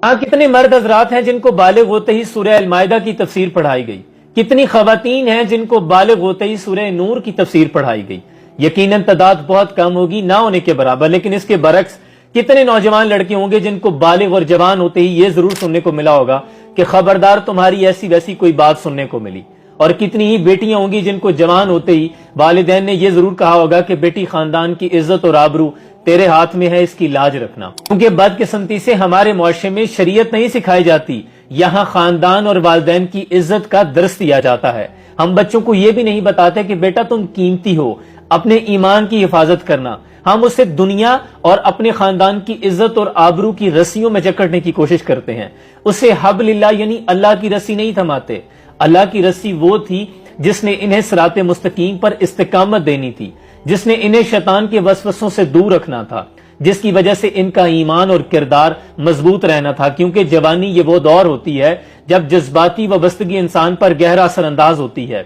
ہاں کتنے مرد حضرات ہیں جن کو بالغ ہوتے ہی سورہ المائدہ کی تفسیر پڑھائی گئی، کتنی خواتین ہیں جن کو بالغ ہوتے ہی سورہ نور کی تفسیر پڑھائی گئی۔ یقیناً تعداد بہت کم ہوگی، نہ ہونے کے برابر، لیکن اس کے برعکس کتنے نوجوان لڑکے ہوں گے جن کو بالغ اور جوان ہوتے ہی یہ ضرور سننے کو ملا ہوگا کہ خبردار تمہاری ایسی ویسی کوئی بات سننے کو ملی، اور کتنی ہی بیٹیاں ہوں گی جن کو جوان ہوتے ہی والدین نے یہ ضرور کہا ہوگا کہ بیٹی خاندان کی عزت اور آبرو تیرے ہاتھ میں ہے، اس کی لاج رکھنا۔ کیونکہ بدقسمتی سے ہمارے معاشرے میں شریعت نہیں سکھائی جاتی، یہاں خاندان اور والدین کی عزت کا درس دیا جاتا ہے۔ ہم بچوں کو یہ بھی نہیں بتاتے کہ بیٹا تم قیمتی ہو، اپنے ایمان کی حفاظت کرنا۔ ہم اسے دنیا اور اپنے خاندان کی عزت اور آبرو کی رسیوں میں جکڑنے کی کوشش کرتے ہیں، اسے حبل اللہ یعنی اللہ کی رسی نہیں تھماتے۔ اللہ کی رسی وہ تھی جس نے انہیں صراط مستقیم پر استقامت دینی تھی، جس نے انہیں شیطان کے وسوسوں سے دور رکھنا تھا، جس کی وجہ سے ان کا ایمان اور کردار مضبوط رہنا تھا۔ کیونکہ جوانی یہ وہ دور ہوتی ہے جب جذباتی وابستگی انسان پر گہرا اثر انداز ہوتی ہے،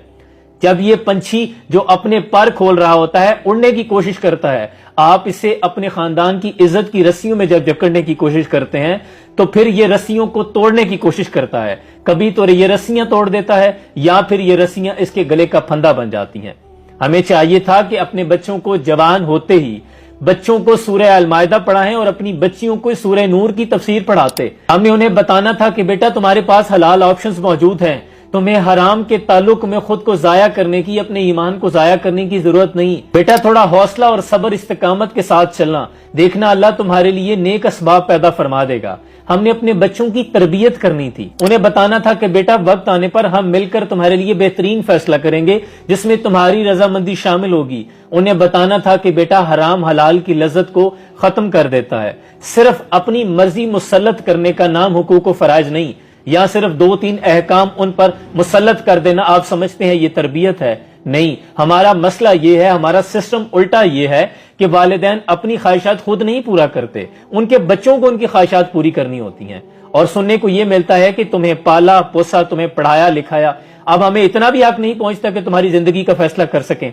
جب یہ پنچھی جو اپنے پر کھول رہا ہوتا ہے اڑنے کی کوشش کرتا ہے، آپ اسے اپنے خاندان کی عزت کی رسیوں میں جب جکڑنے کی کوشش کرتے ہیں تو پھر یہ رسیوں کو توڑنے کی کوشش کرتا ہے، کبھی تو یہ رسیاں توڑ دیتا ہے یا پھر یہ رسیاں اس کے گلے کا پھندا بن جاتی ہیں۔ ہمیں چاہیے تھا کہ اپنے بچوں کو جوان ہوتے ہی بچوں کو سورہ المائدہ پڑھائیں اور اپنی بچیوں کو سورہ نور کی تفسیر پڑھاتے۔ ہم نے انہیں بتانا تھا کہ بیٹا تمہارے پاس حلال آپشنز موجود ہیں، تمہیں حرام کے تعلق میں خود کو ضائع کرنے کی، اپنے ایمان کو ضائع کرنے کی ضرورت نہیں۔ بیٹا تھوڑا حوصلہ اور صبر استقامت کے ساتھ چلنا، دیکھنا اللہ تمہارے لیے نیک اسباب پیدا فرما دے گا۔ ہم نے اپنے بچوں کی تربیت کرنی تھی، انہیں بتانا تھا کہ بیٹا وقت آنے پر ہم مل کر تمہارے لیے بہترین فیصلہ کریں گے جس میں تمہاری رضامندی شامل ہوگی۔ انہیں بتانا تھا کہ بیٹا حرام حلال کی لذت کو ختم کر دیتا ہے، صرف اپنی مرضی مسلط کرنے کا نام حقوق و فرائض نہیں، یا صرف 2-3 احکام ان پر مسلط کر دینا آپ سمجھتے ہیں یہ تربیت ہے؟ نہیں، ہمارا مسئلہ یہ ہے، ہمارا سسٹم الٹا یہ ہے کہ والدین اپنی خواہشات خود نہیں پورا کرتے، ان کے بچوں کو ان کی خواہشات پوری کرنی ہوتی ہیں، اور سننے کو یہ ملتا ہے کہ تمہیں پالا پوسا، تمہیں پڑھایا لکھایا، اب ہمیں اتنا بھی حق نہیں پہنچتا کہ تمہاری زندگی کا فیصلہ کر سکیں،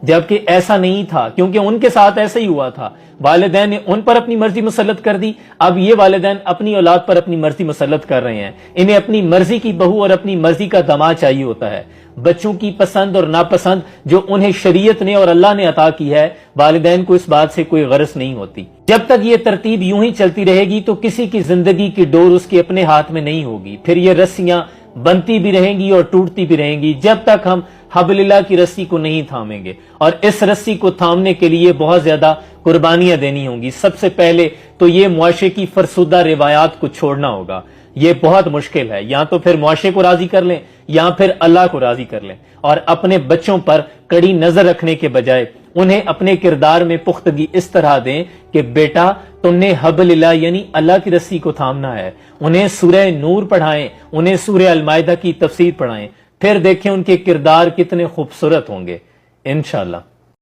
جبکہ ایسا نہیں تھا، کیونکہ ان کے ساتھ ایسا ہی ہوا تھا، والدین نے ان پر اپنی مرضی مسلط کر دی۔ اب یہ والدین اپنی اولاد پر اپنی مرضی مسلط کر رہے ہیں، انہیں اپنی مرضی کی بہو اور اپنی مرضی کا داماد چاہیے ہوتا ہے۔ بچوں کی پسند اور ناپسند جو انہیں شریعت نے اور اللہ نے عطا کی ہے، والدین کو اس بات سے کوئی غرض نہیں ہوتی۔ جب تک یہ ترتیب یوں ہی چلتی رہے گی تو کسی کی زندگی کی ڈور اس کے اپنے ہاتھ میں نہیں ہوگی، پھر یہ رسیاں بنتی بھی رہیں گی اور ٹوٹتی بھی رہیں گی جب تک ہم حبل اللہ کی رسی کو نہیں تھامیں گے، اور اس رسی کو تھامنے کے لیے بہت زیادہ قربانیاں دینی ہوں گی۔ سب سے پہلے تو یہ معاشرے کی فرسودہ روایات کو چھوڑنا ہوگا، یہ بہت مشکل ہے، یا تو پھر معاشرے کو راضی کر لیں یا پھر اللہ کو راضی کر لیں، اور اپنے بچوں پر کڑی نظر رکھنے کے بجائے انہیں اپنے کردار میں پختگی اس طرح دیں کہ بیٹا تم نے حبل اللہ یعنی اللہ کی رسی کو تھامنا ہے۔ انہیں سورہ نور پڑھائیں، انہیں سورہ المائدہ کی تفسیر پڑھائیں، پھر دیکھیں ان کے کردار کتنے خوبصورت ہوں گے انشاءاللہ۔